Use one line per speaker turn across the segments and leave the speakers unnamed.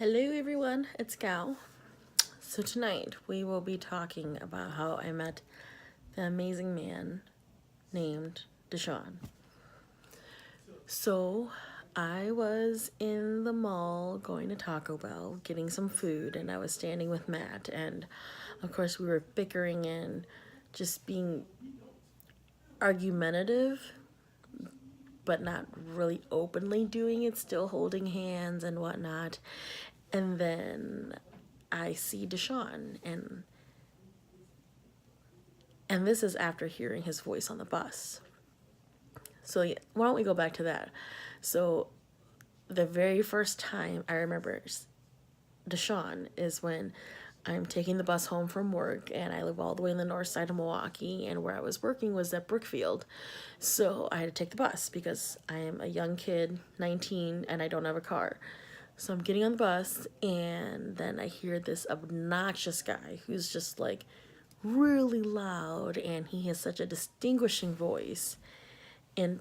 Hello everyone, it's Gal. So tonight we will be talking about how I met the amazing man named Deshaun. So I was in the mall going to Taco Bell getting some food, and I was standing with Matt, and of course we were bickering and just being argumentative, but not really openly doing it, still holding hands and whatnot. And then I see Deshaun, and this is after hearing his voice on the bus. So yeah, why don't we go back to that? So the very first time I remember Deshaun is when I'm taking the bus home from work, and I live all the way in the north side of Milwaukee, and where I was working was at Brookfield. So I had to take the bus because I am a young kid, 19, and I don't have a car. So I'm getting on the bus, and then I hear this obnoxious guy who's just like really loud, and he has such a distinguishing voice. And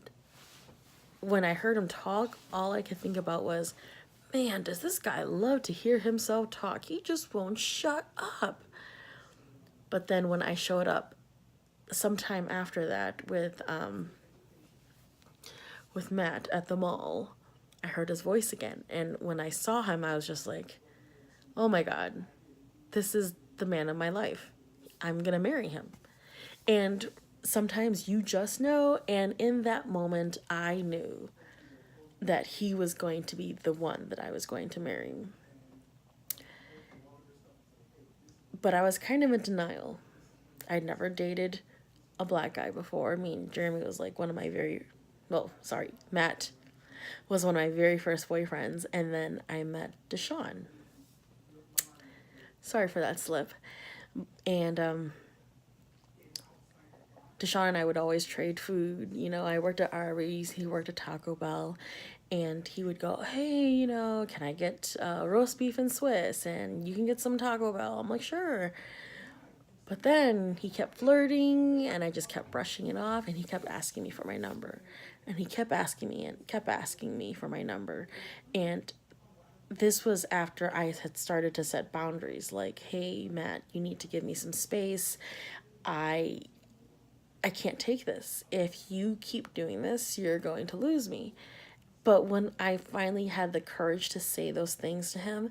when I heard him talk, all I could think about was, man, does this guy love to hear himself talk? He just won't shut up. But then when I showed up sometime after that with Matt at the mall, I heard his voice again. And when I saw him, I was just like, oh my God, this is the man of my life. I'm going to marry him. And sometimes you just know. And in that moment, I knew that he was going to be the one that I was going to marry. But I was kind of in denial. I'd never dated a black guy before. I mean, Jeremy was like one of my Matt was one of my very first boyfriends. And then I met Deshaun. Sorry for that slip. And Deshaun and I would always trade food. You know, I worked at Arby's, he worked at Taco Bell, and he would go, hey, can I get roast beef and Swiss? And you can get some Taco Bell. I'm like, sure. But then he kept flirting, and I just kept brushing it off, and he kept asking me for my number. And he kept asking me for my number. And this was after I had started to set boundaries, like, hey, Matt, you need to give me some space. I can't take this. If you keep doing this, you're going to lose me. But when I finally had the courage to say those things to him,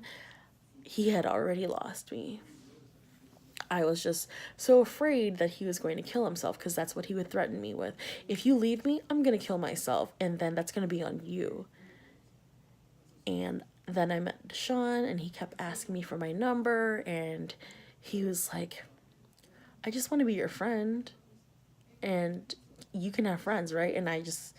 he had already lost me. I was just so afraid that he was going to kill himself, because that's what he would threaten me with. If you leave me, I'm going to kill myself, and then that's going to be on you. And then I met Deshaun, and he kept asking me for my number, and he was like, I just want to be your friend, and you can have friends, right? And I just,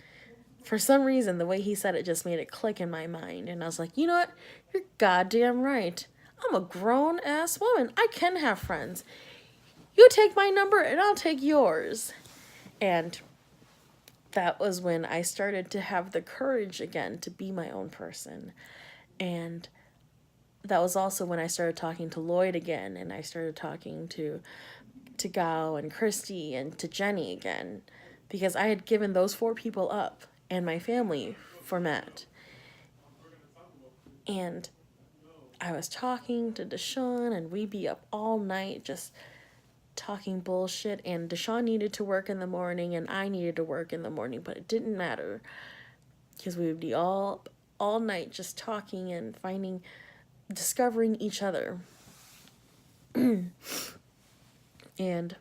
for some reason, the way he said it just made it click in my mind. And I was like, you know what? You're goddamn right. I'm a grown ass woman. I can have friends. You take my number and I'll take yours. And that was when I started to have the courage again to be my own person. And that was also when I started talking to Lloyd again, and I started talking to Gao and Christy and to Jenny again, because I had given those 4 people up and my family for Matt. And I was talking to Deshaun, and we'd be up all night just talking bullshit, and Deshaun needed to work in the morning and I needed to work in the morning, but it didn't matter, because we would be all night just talking and discovering each other. And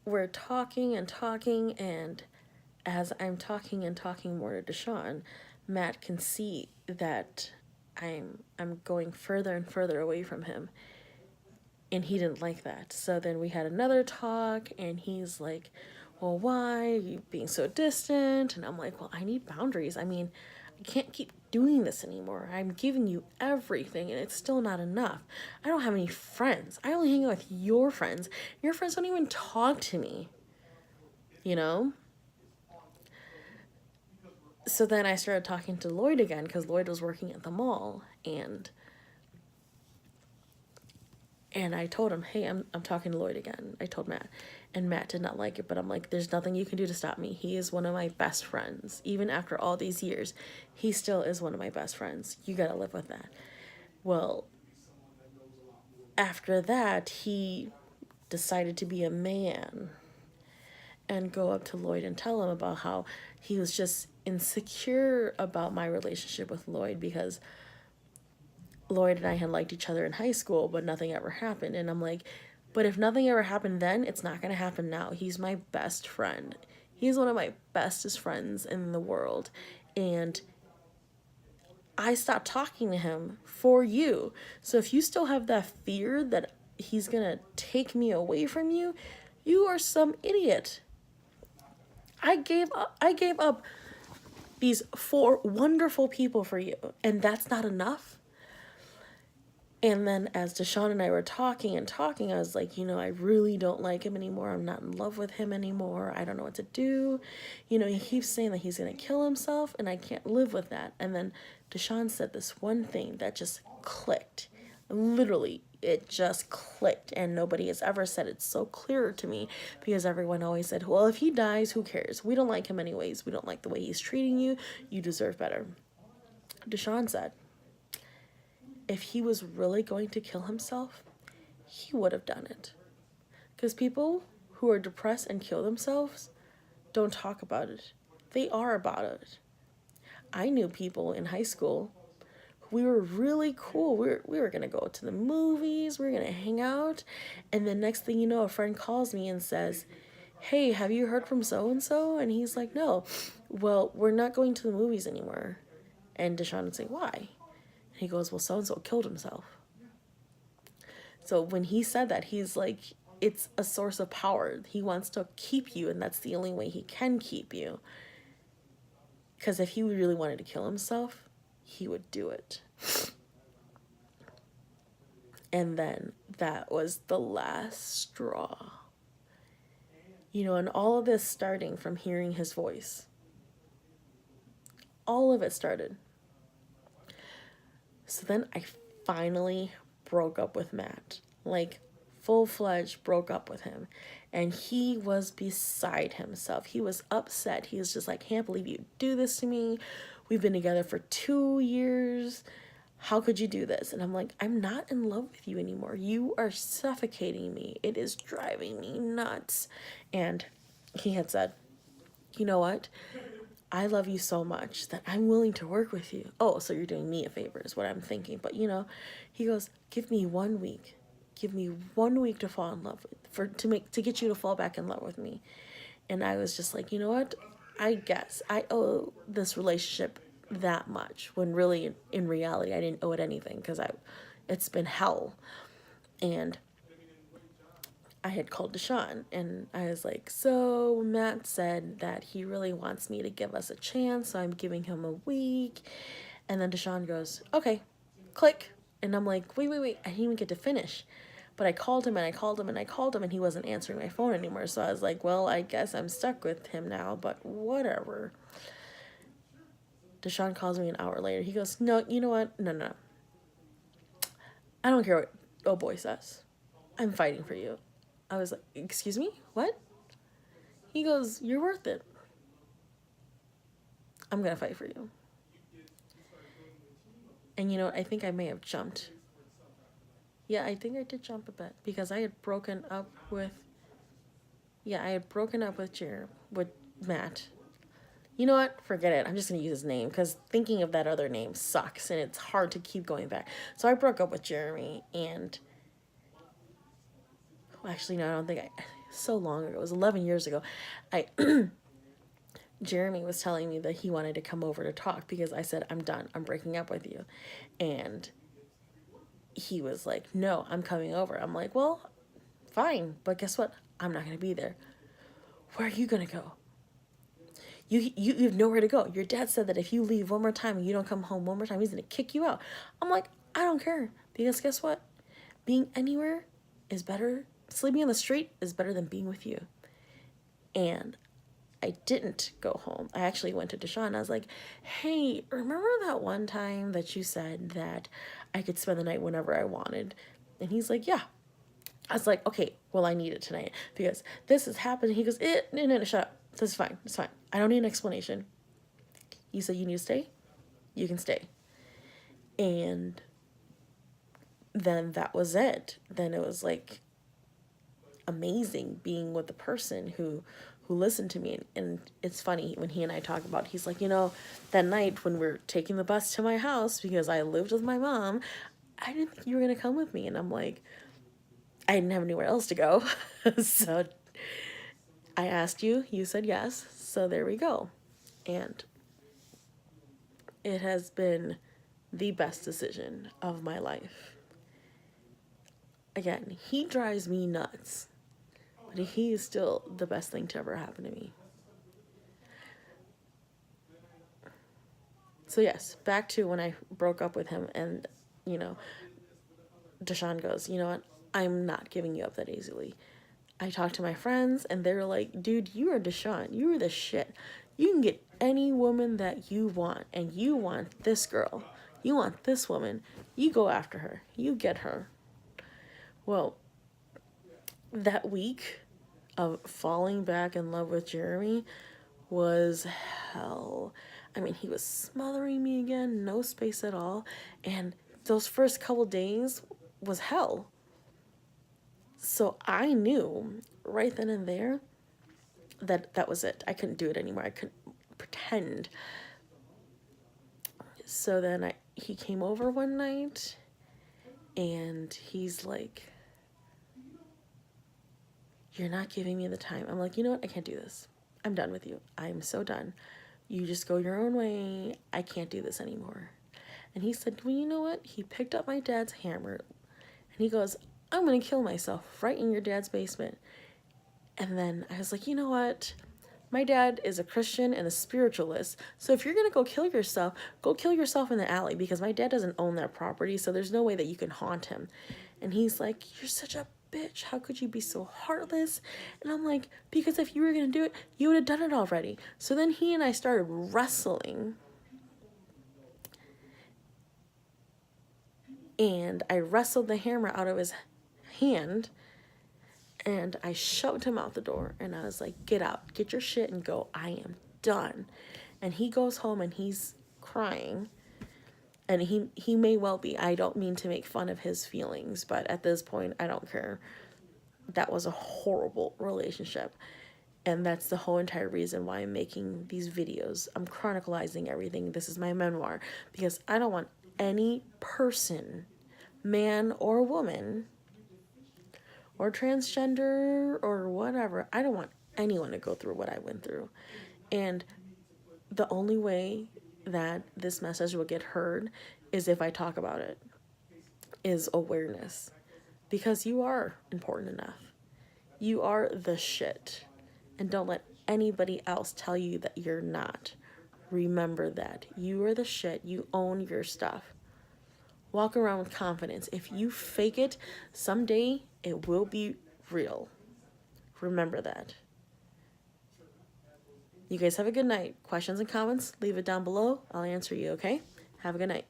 we're talking and talking, and as I'm talking and talking more to Deshaun, Matt can see that I'm going further and further away from him, and he didn't like that. So then we had another talk, and he's like, well, why are you being so distant? And I'm like, well, I need boundaries. I mean, I can't keep doing this anymore. I'm giving you everything, and it's still not enough. I don't have any friends. I only hang out with your friends. Your friends don't even talk to me, you know? So then I started talking to Lloyd again, because Lloyd was working at the mall, and And I told him, hey, I'm talking to Lloyd again. I told Matt. And Matt did not like it, but I'm like, there's nothing you can do to stop me. He is one of my best friends. Even after all these years, he still is one of my best friends. You gotta live with that. Well, after that, he decided to be a man and go up to Lloyd and tell him about how he was just insecure about my relationship with Lloyd because Lloyd and I had liked each other in high school, but nothing ever happened. And I'm like, but if nothing ever happened then, it's not going to happen now. He's my best friend. He's one of my bestest friends in the world. And I stopped talking to him for you. So if you still have that fear that he's going to take me away from you, you are some idiot. I gave up these 4 wonderful people for you, and that's not enough. And then as Deshaun and I were talking, I was like, I really don't like him anymore. I'm not in love with him anymore. I don't know what to do. He keeps saying that he's going to kill himself, and I can't live with that. And then Deshaun said this one thing that just clicked. Literally, it just clicked, and nobody has ever said it so clear to me because everyone always said, well, if he dies, who cares? We don't like him anyways. We don't like the way he's treating you. You deserve better. Deshaun said, if he was really going to kill himself, he would have done it. Because people who are depressed and kill themselves don't talk about it. They are about it. I knew people in high school. We were really cool. We were going to go to the movies. We were going to hang out. And the next thing you know, a friend calls me and says, hey, have you heard from so-and-so? And he's like, no. Well, we're not going to the movies anymore. And Deshaun would say, why? He goes, well, so-and-so killed himself. So when he said that, he's like, it's a source of power. He wants to keep you, and that's the only way he can keep you. Because if he really wanted to kill himself, he would do it. And then that was the last straw. And all of this starting from hearing his voice. All of it started. So then I finally broke up with Matt. Like, full-fledged broke up with him. And he was beside himself. He was upset. He was just like, can't believe you do this to me. We've been together for 2 years. How could you do this? And I'm like, I'm not in love with you anymore. You are suffocating me. It is driving me nuts. And he had said, you know what? I love you so much that I'm willing to work with you. Oh, so you're doing me a favor is what I'm thinking. But he goes, give me 1 week. Give me 1 week to fall in love with, to get you to fall back in love with me. And I was just like, you know what? I guess I owe this relationship that much when really in reality I didn't owe it anything because it's been hell. And I had called Deshaun and I was like, so Matt said that he really wants me to give us a chance, so I'm giving him a week. And then Deshaun goes, okay, click. And I'm like, wait, I didn't even get to finish. But I called him and I called him and I called him and he wasn't answering my phone anymore. So I was like, well, I guess I'm stuck with him now, but whatever. Deshaun calls me an hour later. He goes, no, you know what? No. I don't care what oh boy says. I'm fighting for you. I was like, excuse me? What? He goes, you're worth it. I'm going to fight for you. And I think I may have jumped. Yeah, I think I did jump a bit because I had broken up with with Matt. You know what? Forget it. I'm just going to use his name because thinking of that other name sucks and it's hard to keep going back. So I broke up with Jeremy and actually, no, I don't think so long ago. It was 11 years ago. Jeremy was telling me that he wanted to come over to talk because I said, I'm done. I'm breaking up with you. And he was like, no, I'm coming over. I'm like, well, fine. But guess what? I'm not going to be there. Where are you going to go? You have nowhere to go. Your dad said that if you leave one more time and you don't come home one more time, he's going to kick you out. I'm like, I don't care. Because guess what? Being anywhere is better. Sleeping on the street is better than being with you. And I didn't go home. I actually went to Deshaun. I was like, hey, remember that one time that you said that I could spend the night whenever I wanted? And he's like, yeah. I was like, okay, well, I need it tonight because this is happening. He goes, no, shut up. This is fine. It's fine. I don't need an explanation. You said you need to stay? You can stay. And then that was it. Then it was like amazing being with the person who listened to me. And it's funny when he and I talk about, he's like, that night when we're taking the bus to my house because I lived with my mom, I didn't think you were going to come with me. And I'm like, I didn't have anywhere else to go. So I asked you, you said yes. So there we go. And it has been the best decision of my life. Again, he drives me nuts, but he is still the best thing to ever happen to me. So yes, back to when I broke up with him and, Deshaun goes, you know what? I'm not giving you up that easily. I talked to my friends and they're like, dude, you are Deshaun. You are the shit. You can get any woman that you want, and you want this girl. You want this woman. You go after her. You get her. Well, that week of falling back in love with Jeremy was hell. I mean, he was smothering me again, no space at all. And those first couple days was hell. So I knew right then and there that that was it. I couldn't do it anymore. I couldn't pretend. So then he came over one night and he's like, you're not giving me the time. I'm like, you know what? I can't do this. I'm done with you. I'm so done. You just go your own way. I can't do this anymore. And he said, well, you know what? He picked up my dad's hammer and he goes, I'm going to kill myself right in your dad's basement. And then I was like, you know what? My dad is a Christian and a spiritualist. So if you're going to go kill yourself in the alley, because my dad doesn't own that property. So there's no way that you can haunt him. And he's like, you're such a bitch. How could you be so heartless? And I'm like, because if you were going to do it, you would have done it already. So then he and I started wrestling. And I wrestled the hammer out of his hand. And I shoved him out the door. And I was like, get out. Get your shit and go. I am done. And he goes home and he's crying. And he may well be. I don't mean to make fun of his feelings, but at this point, I don't care. That was a horrible relationship. And that's the whole entire reason why I'm making these videos. I'm chronicalizing everything. This is my memoir. Because I don't want any person, man or woman, or transgender or whatever, I don't want anyone to go through what I went through. And the only way that this message will get heard is if I talk about it, is awareness. Because you are important enough. You are the shit. And don't let anybody else tell you that you're not. Remember that. You are the shit. You own your stuff. Walk around with confidence. If you fake it, someday it will be real. Remember that. You guys have a good night. Questions and comments, leave it down below. I'll answer you, okay? Have a good night.